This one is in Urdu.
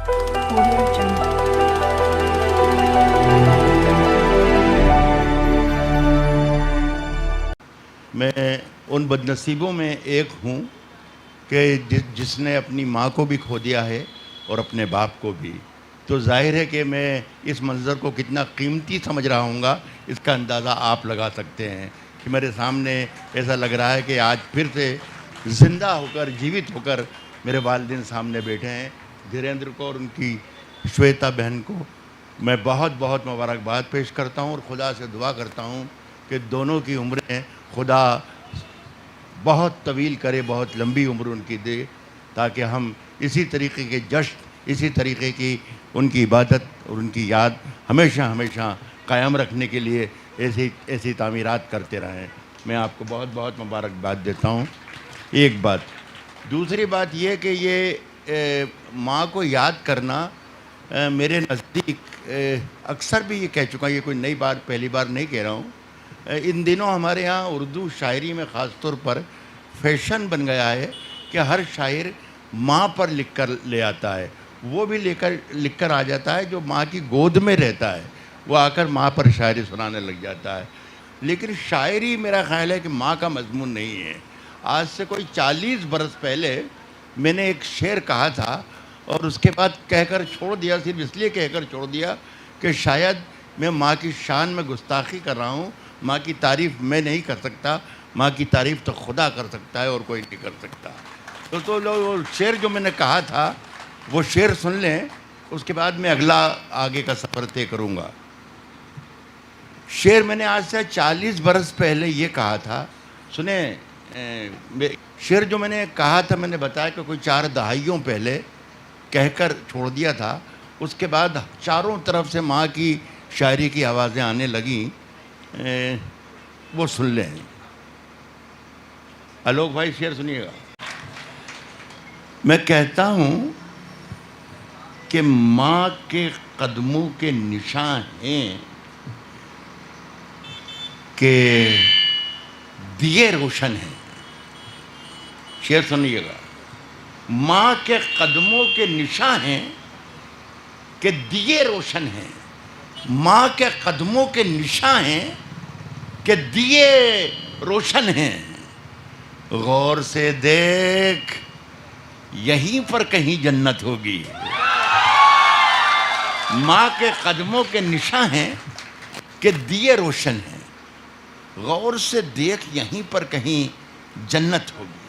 Audio Jungle. میں ان بدنصیبوں میں ایک ہوں کہ جس نے اپنی ماں کو بھی کھو دیا ہے اور اپنے باپ کو بھی. تو ظاہر ہے کہ میں اس منظر کو کتنا قیمتی سمجھ رہا ہوں گا اس کا اندازہ آپ لگا سکتے ہیں کہ میرے سامنے ایسا لگ رہا ہے کہ آج پھر سے زندہ ہو کر جیوت ہو کر میرے والدین سامنے بیٹھے ہیں. دھیریندر کو اور ان کی شویتا بہن کو میں بہت بہت مبارکباد پیش کرتا ہوں اور خدا سے دعا کرتا ہوں کہ دونوں کی عمریں خدا بہت طویل کرے, بہت لمبی عمر ان کی دے, تاکہ ہم اسی طریقے کے جشن, اسی طریقے کی ان کی عبادت اور ان کی یاد ہمیشہ ہمیشہ قائم رکھنے کے لیے ایسی تعمیرات کرتے رہیں. میں آپ کو بہت بہت مبارکباد دیتا ہوں. ایک بات. دوسری بات یہ کہ یہ ماں کو یاد کرنا میرے نزدیک اکثر بھی یہ کہہ چکا, یہ کوئی نئی بات پہلی بار نہیں کہہ رہا ہوں. ان دنوں ہمارے ہاں اردو شاعری میں خاص طور پر فیشن بن گیا ہے کہ ہر شاعر ماں پر لکھ کر لے آتا ہے. وہ بھی لکھ کر آ جاتا ہے جو ماں کی گود میں رہتا ہے, وہ آ کر ماں پر شاعری سنانے لگ جاتا ہے. لیکن شاعری میرا خیال ہے کہ ماں کا مضمون نہیں ہے. آج سے کوئی 40 برس پہلے میں نے ایک شعر کہا تھا اور اس کے بعد کہہ کر چھوڑ دیا, صرف اس لیے کہہ کر چھوڑ دیا کہ شاید میں ماں کی شان میں گستاخی کر رہا ہوں. ماں کی تعریف میں نہیں کر سکتا, ماں کی تعریف تو خدا کر سکتا ہے اور کوئی نہیں کر سکتا. تو وہ شعر جو میں نے کہا تھا وہ شعر سن لیں, اس کے بعد میں اگلا آگے کا سفر طے کروں گا. شعر میں نے آج سے 40 برس پہلے یہ کہا تھا, سنیں. شعر جو میں نے کہا تھا, میں نے بتایا کہ کوئی 4 دہائیوں پہلے کہہ کر چھوڑ دیا تھا. اس کے بعد چاروں طرف سے ماں کی شاعری کی آوازیں آنے لگیں. وہ سن لیں. آلوک بھائی شعر سنیے گا. میں کہتا ہوں کہ ماں کے قدموں کے نشان ہیں کہ دیے روشن ہیں. شعر سنیے گا. ماں کے قدموں کے نشان ہیں کہ دیے روشن ہیں. ماں کے قدموں کے نشان ہیں کہ دیے روشن ہیں. غور سے دیکھ یہیں پر کہیں جنت ہوگی. ماں کے قدموں کے نشان ہیں کہ دیے روشن ہیں. غور سے دیکھ یہیں پر کہیں جنت ہوگی.